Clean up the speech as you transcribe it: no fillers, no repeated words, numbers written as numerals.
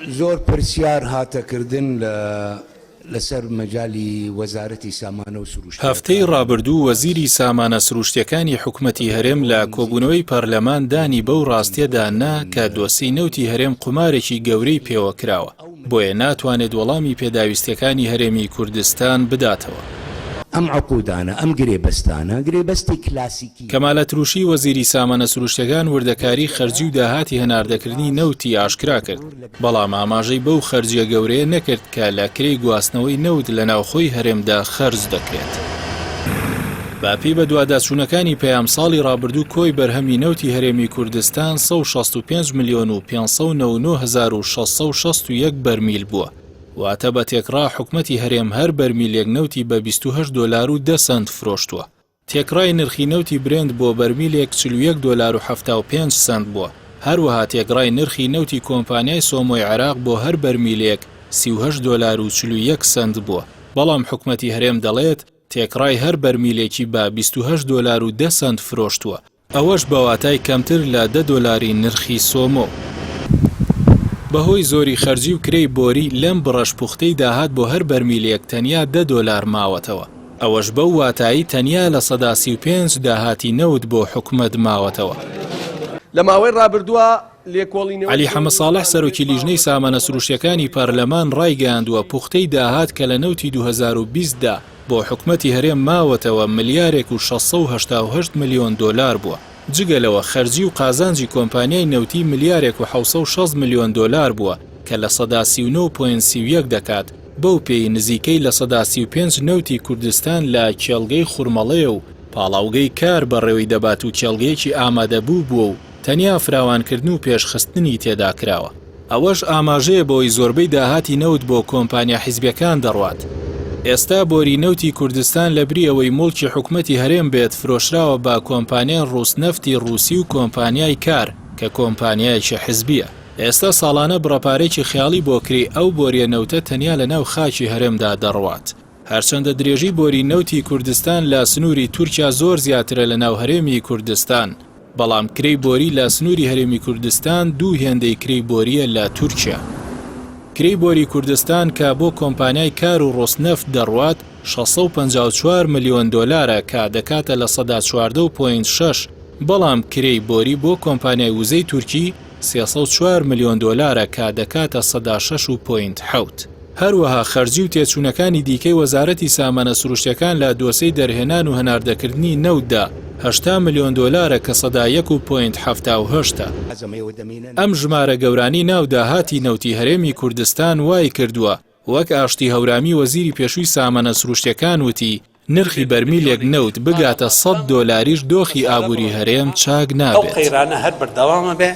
زۆر پرسیار هاتەکردن لەسەر مەجالی وەزارەتی سامانە و سروشتیەکان. هەفتەی ڕابردوو وەزیری سامانە سروشتیەکانی حکوومەتی هەرێم لە کۆبوونەوەی پەرلەمان دانی بەو ڕاستیەدا نا کە دۆسەی نەوتی هەرێم قومارێکی گەورەی پێوە کراوە، بۆیە ناتوانێت وەڵامی پێداویستەکانی هەرێمی کوردستان بداتەوە. ئەم عقودانە ئەم گرێبەستانە گرێبەستی کلاسیکی. کەمالە تروشی وەزیری سامانە سروشتیەکان وردەکاری خەرجی و داهاتی هەناردەکردنی نەوتی ئاشکرا کرد، بەڵام ئاماژەی بەو خەرجیە گەورەیە نەکرد کە لە کرێی گواستنەوەی نەوت لە ناوخۆی هەرێمدا خەرج دەکرێت. باپی بە دوواداچوونەکانی پەیام ساڵی ڕابردوو کۆی بەرهەمی نەوتی هەرێمی کوردستان 165 ملیۆن و 599,661 بەرمیل بووە، واتە بە تێکڕا حکومەتی هەرێم هەر بەرمیلێک نەوتی بە 22 دۆلار و 10 سنت فرۆشتووە. تێکڕای نرخی نەوتی برێند بۆ بەرمیلێک 41 دۆلار و 75 سنت بووە. هەروەها تێکڕای نرخی نەوتی کۆمپانیای سۆمۆی عێراق بۆ هەر بەرمیلێک 38 دۆلار و 41 سنت بووە، بەڵام حکومەتی هەرێم دەڵێت تێکڕای هەر بەرمیلێکی بە 28 دۆلار و 10 سنت فرۆشتووە، ئەوەش بە واتای کەمتر لە 10 دۆلاری نرخی سۆمۆ. بەهۆی زۆری خەرجی و کرێی بۆری لەم بڕەشپوختەی داهات بۆ هەر بەرمیلێک تەنیا 10 دۆلار ماوەتەوە، ئەوەش بەو واتایی تەنیا لە 35 داهاتی نەوت بۆ حکومەت ماوەتەوە. لە ماوەی ڕابردووە علی حەمە ساڵح سەرۆکی لیژنەی سامانە سروشتیەکانی پەرلەمان ڕایگەیاندووە پوختەی داهات کە لە نەوتی 2020دا بۆ حکومەتی هەرێم ماوەتەوە ملیارێک و 688 ملیۆن دۆلار بووە. جگەلەوە خەرجی و قازانجی کۆمپانیای نەوتی ملیارێک و 660 ملیۆن دۆلار بووە کە لە 39.31 دەکات، بەو پێی نزیکەی لە 135 نەوتی کوردستان لە کێڵگەی خوڕمەڵێ و پاڵاوگەی کار بەڕێوەی دەبات و کێڵگەیەکی ئامادەبوو بووە و تەنیا فراوانکردن و پێشخستنی تێدا کراوە. ئەوەش ئاماژەیە بۆی زۆربەی داهاتی نەوت بۆ کۆمپانیا حیزبیەکان دەڕوات. ئێستا بۆری نەوتی کوردستان لە بری ئەوەی مڵکی حکومەتی هەرێم بێت فرۆشراوە بە کۆمپانیای ڕووسنەفتی ڕووسی و کۆمپانیای کار کە کۆمپانیایکی حیزبیە. ئێستا ساڵانە بڕەپارێکی خیاڵی بۆ کری ئەو بۆریە نەوتە تەنیا لە ناو خاکی هەرێمدا دەڕوات. هەرچەندە درێژی بۆری نەوتی کوردستان لە سنووری تورکیا زۆر زیاترە لە ناو هەرێمی کوردستان، بەڵام کرێی بۆری لە سنووری هەرێمی کوردستان دوو هێندەی کرێی بۆریە لە تورکیا. کرێی بۆری کوردستان کە بۆ کۆمپانیای کار و ڕۆسنەفت دەڕوات 654 ملیۆن دۆلارە کە دەکاتە لە 14.6، بەڵام کرێی بۆری بۆ کۆمپانیای وزەی تورکی 304 ملیۆن دۆلارە کە دەکاتە 106.7. هەروەها خەرجی و تێچوونەکانی دیکەی وەزارەتی سامانە سروشتیەکان لە دۆسەی دەرهێنان و هەناردەکردنی نەوتدا 80 ملیۆن دۆلارە کە 101.78. ئەم ژمارە گەورانی ناو داهاتی نەوتی هەرێمی کوردستان وای کردووە، وەک ئاشتی هەورامی وەزیری پێشووی سامانە سروشتیەکان وتی نرخی بەرمیلێک نەوت بگاتە 100 دۆلاریش دۆخی ئابووری هەرێم چاک نابێت. ئەو قەیرانە هەر بەردەوامە بێ